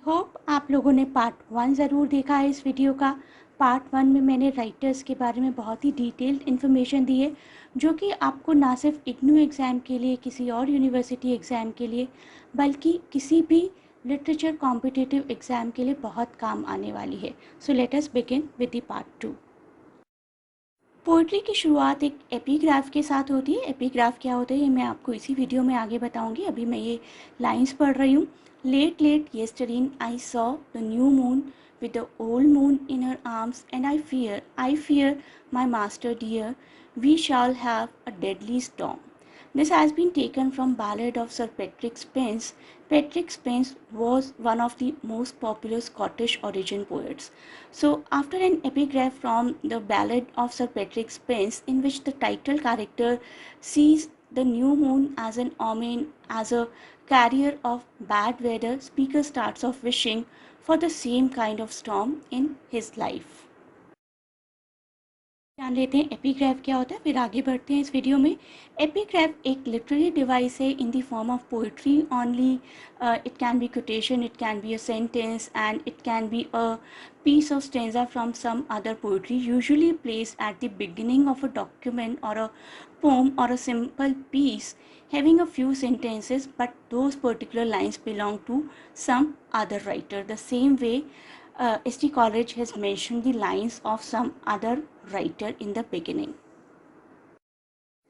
Hope आप लोगों ने पार्ट 1 ज़रूर देखा है इस वीडियो का। पार्ट 1 में मैंने राइटर्स के बारे में बहुत ही डिटेल्ड इन्फॉर्मेशन दी है, जो कि आपको ना सिर्फ इग्नू एग्ज़ाम के लिए, किसी और यूनिवर्सिटी एग्ज़ाम के लिए, बल्कि किसी भी लिटरेचर कॉम्पिटिटिव एग्ज़ाम के लिए बहुत काम आने वाली है। So let us begin with the part 2। Poetry की शुरुआत एक एपीग्राफ के साथ होती है। एपीग्राफ क्या होता है ये मैं आपको इसी वीडियो में आगे बताऊंगी। अभी मैं ये लाइंस पढ़ रही हूँ। Let let yesterday I saw the new moon with the old moon in her arms, and I fear my master dear, we shall have a deadly storm. This has been taken from Ballad of Sir Patrick Spens. Patrick Spens was one of the most popular Scottish origin poets. So, after an epigraph from the Ballad of Sir Patrick Spens, in which the title character sees the new moon as an omen, as a carrier of bad weather, speaker starts off wishing for the same kind of storm in his life. जान लेते हैं epigraph क्या होता है, फिर आगे बढ़ते हैं इस वीडियो में। एपीग्राफ एक लिटरेरी डिवाइस है in the form of poetry only. It can be quotation, it can be a sentence, and it can be a piece of stanza from some other poetry, usually placed at the beginning of a document or a poem or a simple piece having a few sentences, but those particular lines belong to some other writer. The same way, ST College has mentioned the lines of some other writer in the beginning.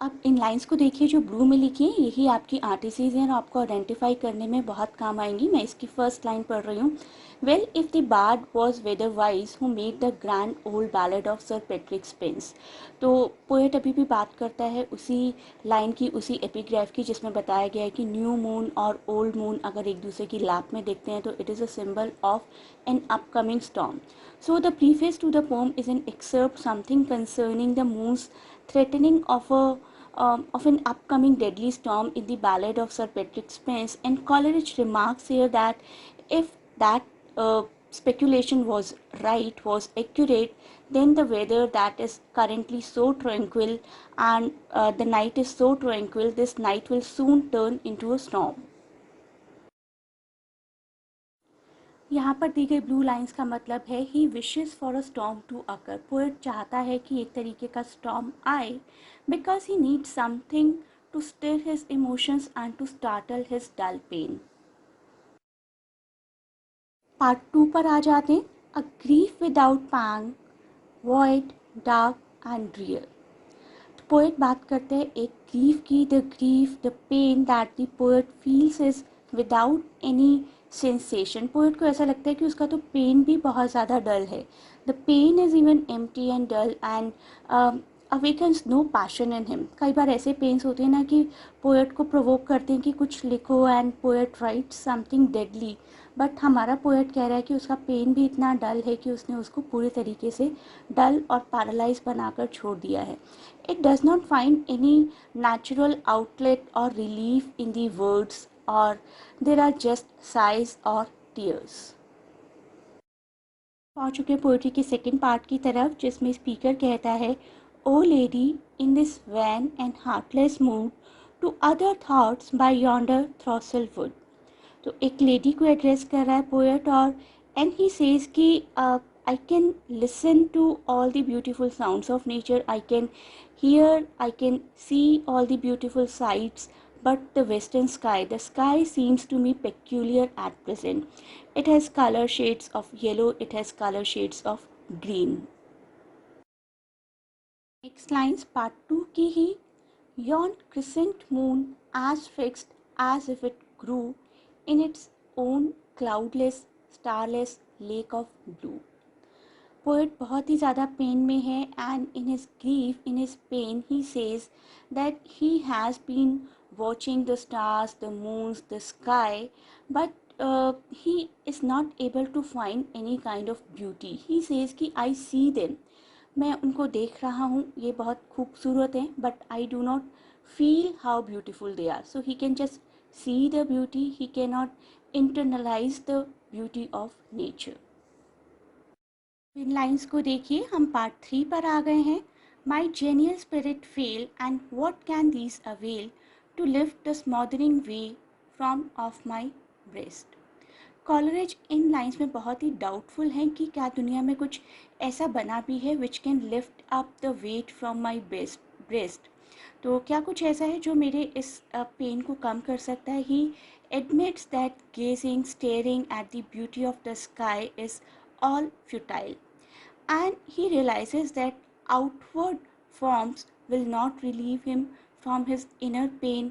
अब इन lines को देखिए जो blue में लिखी हैं, यही आपकी आर्टिसीज हैं और आपको आइडेंटिफाई करने में बहुत काम आएंगी। मैं इसकी फर्स्ट लाइन पढ़ रही हूँ। Well if the bard was weather wise who made the grand old ballad of sir Patrick Spens. तो पोएट अभी भी बात करता है उसी लाइन की, उसी एपिग्राफ की, जिसमें बताया गया है कि न्यू मून और ओल्ड मून अगर एक दूसरे की लैप में देखते हैं तो it is a symbol of an upcoming storm. So the preface to the poem is an excerpt something concerning the moon's threatening of an upcoming deadly storm in the ballad of Sir Patrick Spens, and Coleridge remarks here that if that speculation was right, was accurate, then the weather that is currently so tranquil and the night is so tranquil, this night will soon turn into a storm. यहाँ पर दी गई blue lines का मतलब है he wishes for a storm to occur. Poet चाहता है कि एक तरीके का स्टॉर्म आए because he needs something to stir his emotions and to startle his dull pen. Part 2 पर आ जाते हैं। A grief without pang, void, dark and real. Poet बात करते हैं एक ग्रीफ की, the grief, the pain that the poet feels is without any sensation. Poet को ऐसा लगता है कि उसका तो पेन भी बहुत ज़्यादा डल है। The pain is even empty and dull and awakens no passion in him. कई बार ऐसे पेन्स होते हैं ना कि पोएट को प्रोवोक करते हैं कि कुछ लिखो, and poet right something deadly, but हमारा पोएट कह रहा है कि उसका पेन भी इतना डल है कि उसने उसको पूरे तरीके से डल और पैरालाइज बनाकर छोड़ दिया है। It does not find any natural outlet or relief in the words, or there are just sighs or tears. पहुँच चुके हैं पोइट्री के सेकेंड पार्ट की तरफ, जिसमें स्पीकर कहता है, O lady in this vain and heartless mood to other thoughts by yonder throstle wood. तो एक लेडी को एड्रेस कर रहा है पोएट, और एंड ही सेज कि I can listen to all the beautiful sounds of nature, I can hear, I can see all the beautiful sights, but the western sky, the sky seems to me peculiar at present. It has color shades of yellow, it has color shades of green. Next lines part 2 की ही, yon crescent moon as fixed as if it grew in its own cloudless, starless lake of blue. Poet बहुत ही ज़्यादा pain में है, and in his grief, in his pain, he says that he has been watching the stars, the moons, the sky, but he is not able to find any kind of beauty. He says कि I see them, मैं उनको देख रहा हूँ, ये बहुत खूबसूरत हैं, but I do not feel how beautiful they are. So he can just see the beauty, he cannot internalize the beauty of nature. इन लाइंस को देखिए, हम पार्ट 3 पर आ गए हैं। My genial spirit fail and what can these avail to lift the smothering weight from off my breast. Coleridge इन lines में बहुत ही डाउटफुल हैं कि क्या दुनिया में कुछ ऐसा बना भी है which can lift up the weight from my breast. तो क्या कुछ ऐसा है जो मेरे इस पेन को कम कर सकता है। He admits that gazing staring at the beauty of the sky is all futile, and he realizes that outward forms will not relieve him from his inner pain,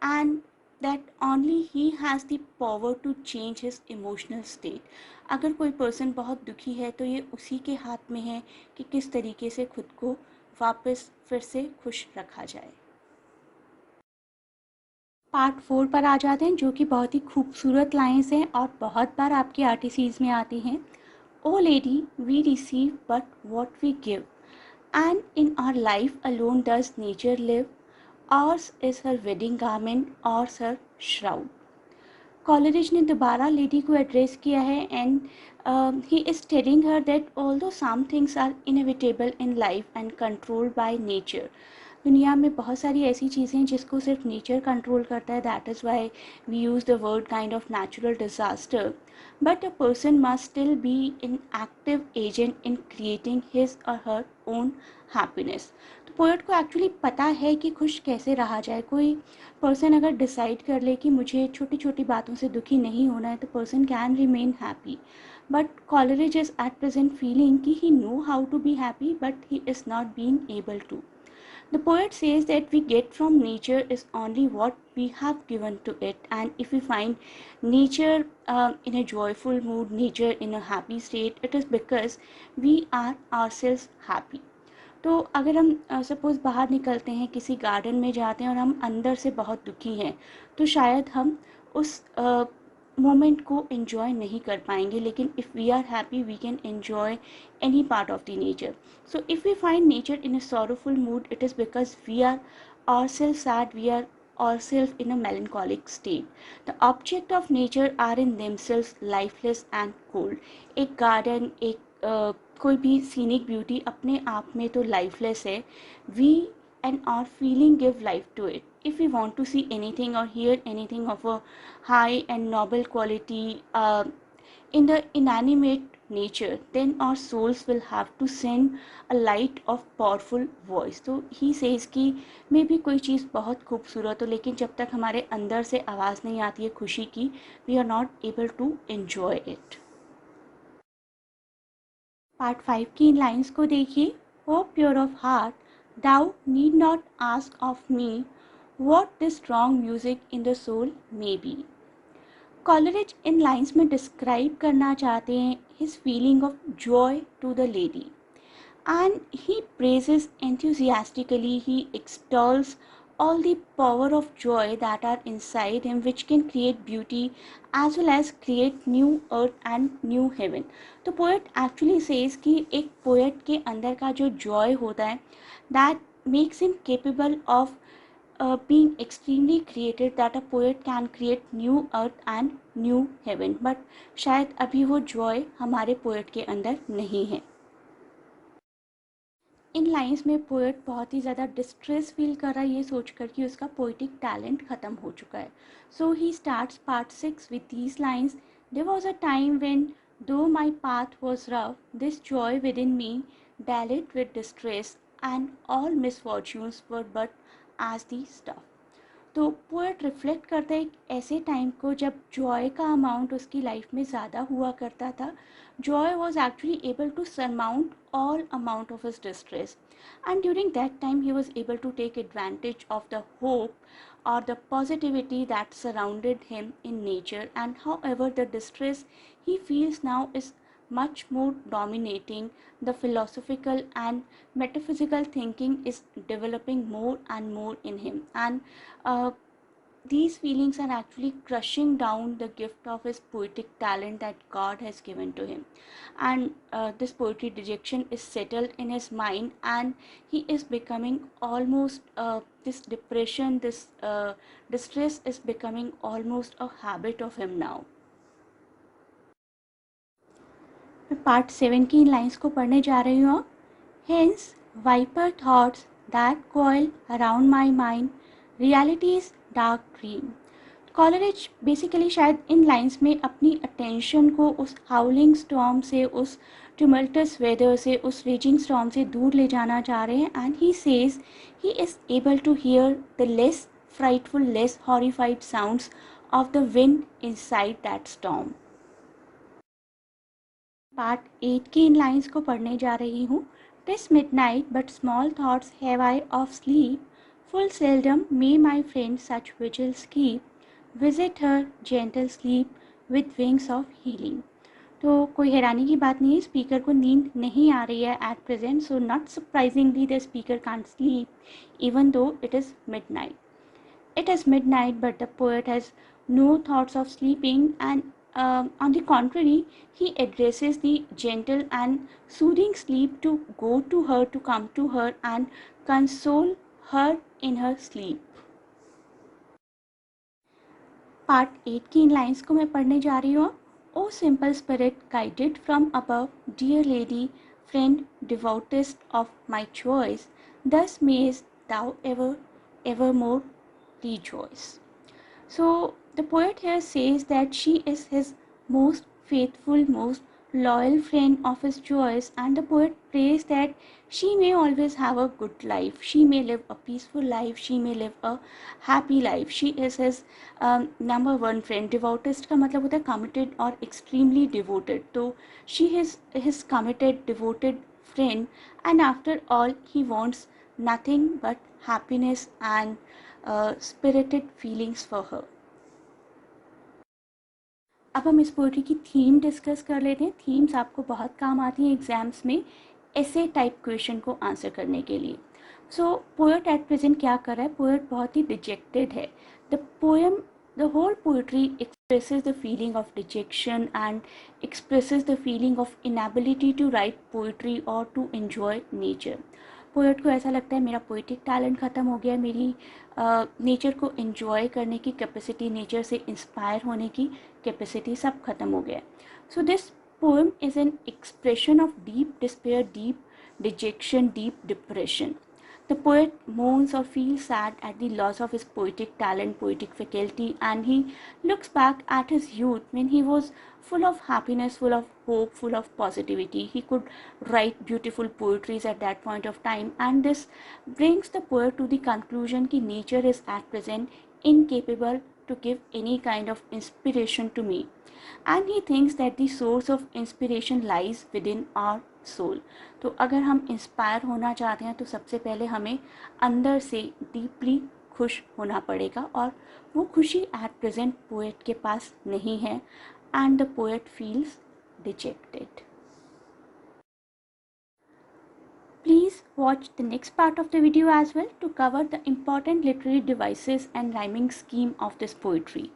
and that only he has the power to change his emotional state. अगर कोई person बहुत दुखी है तो ये उसी के हाथ में है कि किस तरीके से खुद को वापस फिर से खुश रखा जाए। पार्ट 4 पर आ जाते हैं, जो कि बहुत ही खूबसूरत लाइन्स हैं और बहुत बार आपके आरटीसीज में आती हैं। O lady, we receive but what we give, and in our life alone does nature live. Ours is her wedding garment, ours her shroud. Coleridge ने दोबारा लेडी को एड्रेस किया है and he is telling her that although some things are inevitable in life and controlled by nature. दुनिया में बहुत सारी ऐसी चीज़ें हैं जिसको सिर्फ नेचर कंट्रोल करता है, that is why we use the word kind of natural disaster, but a person must still be in active agent in creating his or her own happiness. तो पोएट को एक्चुअली पता है कि खुश कैसे रहा जाए। कोई पर्सन अगर डिसाइड कर ले कि मुझे छोटी छोटी बातों से दुखी नहीं होना है तो person can remain happy, but Coleridge is at present feeling कि he know how to be happy but he is not being able to. The poet says that we get from nature is only what we have given to it, and if we find nature in a joyful mood, nature in a happy state, it is because we are ourselves happy. तो अगर हम suppose बाहर निकलते हैं, किसी garden में जाते हैं और हम अंदर से बहुत दुखी हैं, तो शायद हम उस मोमेंट को एंजॉय नहीं कर पाएंगे, लेकिन if we are happy we can enjoy any part of the nature. So if we find nature in a sorrowful mood, it is because we are ourselves sad, we are ourselves in a melancholic state. The object of nature are in themselves lifeless and cold. एक garden, एक कोई भी scenic beauty अपने आप में तो lifeless है. We and our feeling give life to it. If we want to see anything or hear anything of a high and noble quality in the inanimate nature, then our souls will have to send a light of powerful voice. तो he says कि मे भी कोई चीज़ बहुत खूबसूरत हो, लेकिन जब तक हमारे अंदर से आवाज़ नहीं आती है खुशी की, we are not able to enjoy it. Part 5 की इन लाइन्स को देखिए। O pure of heart, thou need not ask of me what this strong music in the soul may be. Coleridge इन लाइन्स में डिस्क्राइब करना चाहते हैं his feeling of joy to the lady, and he praises enthusiastically, he extols all the power of joy that are inside him, which can create beauty as well as create new earth and new heaven. तो poet actually says कि एक poet के अंदर का जो Joy होता है, that makes him capable of being extremely creative, that a poet can create new earth and new heaven, but शायद अभी वो joy हमारे poet के अंदर नहीं है। इन लाइन्स में पोएट बहुत ही ज़्यादा डिस्ट्रेस फील कर रहा है, ये सोचकर कि उसका पोइटिक टैलेंट ख़त्म हो चुका है। So he starts part 6 with these lines. There was a time when though my path was rough, this joy within me dallied with distress, and all misfortunes were but as the stuff. तो poet reflect करता है एक ऐसे time को जब Joy का amount उसकी life में ज़्यादा हुआ करता था। Joy was actually able to surmount all amount of his distress, and during that time he was able to take advantage of the hope or the positivity that surrounded him in nature. And however the distress he feels now is much more dominating, the philosophical and metaphysical thinking is developing more and more in him, and these feelings are actually crushing down the gift of his poetic talent that God has given to him. And this poetry dejection is settled in his mind, and he is becoming almost, this depression, this distress is becoming almost a habit of him now. मैं part 7 की इन lines को पढ़ने जा रही हूँ। Hence, viper thoughts that coil around my mind, reality's dark dream. Coleridge basically शायद इन lines में अपनी अटेंशन को उस हाउलिंग स्टॉर्म से, उस tumultuous वेदर से, उस रेजिंग स्टॉर्म से दूर ले जाना चाह रहे हैं. And he says he is able to here the less frightful, less horrified sounds of the wind inside that storm. Part 8 की इन लाइंस को पढ़ने जा रही हूँ. TISS midnight but small thoughts have I of sleep, full seldom may my friend such vigils keep, visit her gentle sleep with wings of healing. तो कोई हैरानी की बात नहीं है, स्पीकर को नींद नहीं आ रही है at present. So not surprisingly the speaker can't sleep even though it is midnight. It is midnight, but the poet has no thoughts of sleeping, and on the contrary, he addresses the gentle and soothing sleep to go to her, to come to her, and console her in her sleep. Part 8 की इन lines को मैं पढ़ने जा रही हूँ. O simple spirit guided from above, dear lady, friend, devotest of my choice, thus mayest thou evermore rejoice. So the poet here says that she is his most faithful, most loyal friend of his joys, and the poet prays that she may always have a good life, she may live a peaceful life, she may live a happy life. She is his number one friend. Devotist का मतलब होता है committed और extremely devoted. तो she is his committed, devoted friend, and after all he wants nothing but happiness and spirited feelings for her. अब हम इस poetry की थीम डिस्कस कर लेते हैं. थीम्स आपको बहुत काम आती हैं एग्जाम्स में ऐसे टाइप क्वेश्चन को आंसर करने के लिए. सो पोएट एट प्रेजेंट क्या कर रहा है? पोएट बहुत ही डिजेक्टेड है. The whole poetry expresses the feeling of dejection and expresses the feeling of inability to write poetry or to enjoy nature. Poet को ऐसा लगता है मेरा पोइटिक टैलेंट ख़त्म हो गया, मेरी नेचर को एंजॉय करने की कैपेसिटी, नेचर से इंस्पायर होने की कैपेसिटी सब खत्म हो गया. So this poem is an expression of deep despair, deep detection, deep depression. The poet mourns or feels sad at the loss of his poetic talent, poetic faculty, and he looks back at his youth when he was full of happiness, full of hope, full of positivity. He could write beautiful poetries at that point of time, and this brings the poet to the conclusion that nature is at present incapable to give any kind of inspiration to me. And he thinks that the source of inspiration lies within our soul. तो अगर हम inspire होना चाहते हैं तो सबसे पहले हमें अंदर से डीपली खुश होना पड़ेगा, और वो खुशी एट प्रेजेंट पोएट के पास नहीं है. And the poet feels dejected. Please watch the next part of the video as well to cover the important literary devices and rhyming scheme of this poetry.